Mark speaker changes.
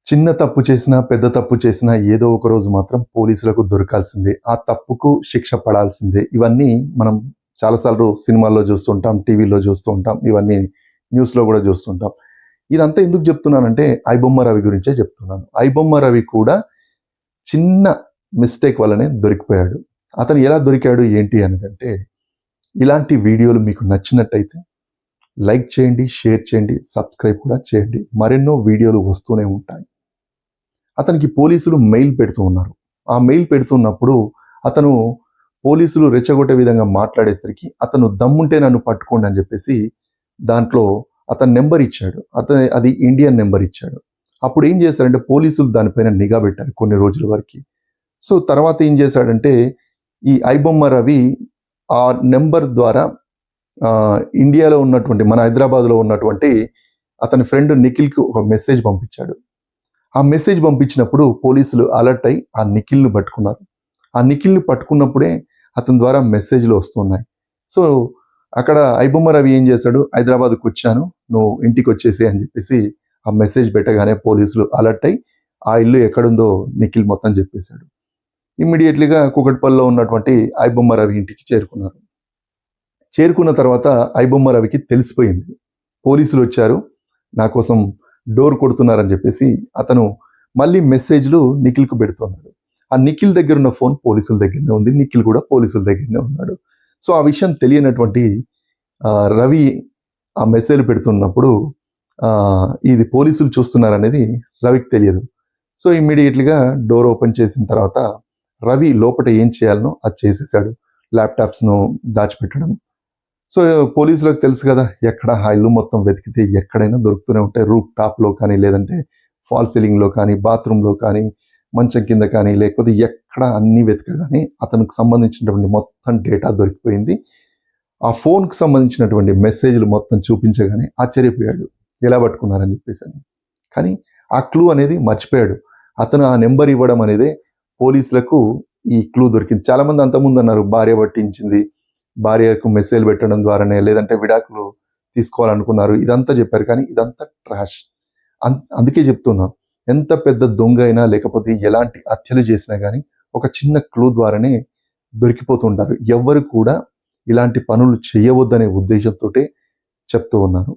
Speaker 1: చిన్న తప్పు చేసినా, పెద్ద తప్పు చేసినా ఏదో ఒక రోజు మాత్రం పోలీసులకు దొరకాల్సిందే. ఆ తప్పుకు శిక్ష పడాల్సిందే. ఇవన్నీ మనం చాలా సార్లు సినిమాల్లో చూస్తుంటాం, టీవీలో చూస్తూ ఉంటాం. ఇవన్నీ న్యూస్‌లో గూడా చూస్తుంటాం. ఇదంతా ఎందుకు చెప్తున్నానంటే, ఐబొమ్మ రవి గురించే చెప్తున్నాను. ఐబొమ్మ రవి కూడా చిన్న మిస్టేక్ వల్లనే దొరికిపోయాడు. అతను ఎలా దొరికాడు ఏంటి అనేదంటే, ఇలాంటి వీడియోలు మీకు నచ్చినట్టయితే లైక్ చేయండి, షేర్ చేయండి, సబ్స్క్రైబ్ కూడా చేయండి. మరెన్నో వీడియోలు వస్తూనే ఉంటాయి. అతనికి పోలీసులు మెయిల్ పెడుతూ ఉన్నారు. ఆ మెయిల్ పెడుతున్నప్పుడు అతను పోలీసులు రెచ్చగొట్టే విధంగా మాట్లాడేసరికి అతను దమ్ముంటే నన్ను పట్టుకోండి అని చెప్పేసి దాంట్లో అతని నెంబర్ ఇచ్చాడు. అది ఇండియన్ నెంబర్ ఇచ్చాడు. అప్పుడు ఏం చేశారంటే పోలీసులు దానిపైన నిఘా పెట్టారు కొన్ని రోజుల వరకు. సో తర్వాత ఏం చేశాడంటే ఈ ఐబొమ్మ రవి ఆ నెంబర్ ద్వారా ఇండియాలో ఉన్నటువంటి మన హైదరాబాద్లో ఉన్నటువంటి అతని ఫ్రెండ్ నిఖిల్కి ఒక మెసేజ్ పంపించాడు. ఆ మెసేజ్ పంపించినప్పుడు పోలీసులు అలర్ట్ అయి ఆ నిఖిల్ను పట్టుకున్నారు. ఆ నిఖిల్ని పట్టుకున్నప్పుడే అతని ద్వారా మెసేజ్లు వస్తున్నాయి. సో అక్కడ ఐబొమ్మ రవి ఏం చేశాడు, హైదరాబాద్కు వచ్చాను, నువ్వు ఇంటికి వచ్చేసి అని చెప్పేసి ఆ మెసేజ్ పెట్టగానే పోలీసులు అలర్ట్ అయి ఆ ఇల్లు ఎక్కడుందో నిఖిల్ మొత్తం చెప్పేశాడు. ఇమ్మీడియట్లీగా కూకట్పల్లిలో ఉన్నటువంటి ఐబొమ్మ రవి ఇంటికి చేరుకున్నారు. చేరుకున్న తర్వాత ఐబొమ్మ రవికి తెలిసిపోయింది, పోలీసులు వచ్చారు, నా కోసం డోర్ కొడుతున్నారని చెప్పేసి అతను మళ్ళీ మెసేజ్లు నిఖిల్కు పెడుతున్నాడు. ఆ నిఖిల్ దగ్గర ఉన్న ఫోన్ పోలీసుల దగ్గరనే ఉంది, నిఖిల్ కూడా పోలీసుల దగ్గరనే ఉన్నాడు. సో ఆ విషయం తెలియనటువంటి రవి ఆ మెసేజ్ పెడుతున్నప్పుడు ఇది పోలీసులు చూస్తున్నారనేది రవికి తెలియదు. సో ఇమ్మీడియట్లీగా డోర్ ఓపెన్ చేసిన తర్వాత రవి లోపల ఏం చేయాలనో అది చేసేసాడు. ల్యాప్టాప్స్ను దాచిపెట్టడం. సో పోలీసులకు తెలుసు కదా, ఎక్కడ ఆ ఇల్లు మొత్తం వెతికితే ఎక్కడైనా దొరుకుతూనే ఉంటాయి. రూఫ్ టాప్లో కానీ, లేదంటే ఫాల్ సీలింగ్లో కానీ, బాత్రూంలో కానీ, మంచం కింద కానీ, లేకపోతే ఎక్కడ అన్నీ వెతకగానే అతనికి సంబంధించినటువంటి మొత్తం డేటా దొరికిపోయింది. ఆ ఫోన్కి సంబంధించినటువంటి మెసేజ్లు మొత్తం చూపించగానే ఆశ్చర్యపోయాడు, ఎలా పట్టుకున్నారని చెప్పేసి అని. కానీ ఆ క్లూ అనేది మర్చిపోయాడు. అతను ఆ నెంబర్ ఇవ్వడం అనేదే పోలీసులకు ఈ క్లూ దొరికింది. చాలామంది అంతకుముందు అన్నారు భార్య పట్టించింది, భార్యకు మెసేజ్ పెట్టడం ద్వారానే, లేదంటే విడాకులు తీసుకోవాలనుకున్నారు, ఇదంతా చెప్పారు. కానీ ఇదంతా ట్రాష్. అందుకే చెప్తున్నా, ఎంత పెద్ద దొంగ అయినా లేకపోతే ఎలాంటి హత్యలు చేసినా కానీ ఒక చిన్న క్లూ ద్వారానే దొరికిపోతుంటారు. ఎవ్వరు కూడా ఇలాంటి పనులు చేయవద్దనే ఉద్దేశంతో చెప్తూ ఉన్నాను.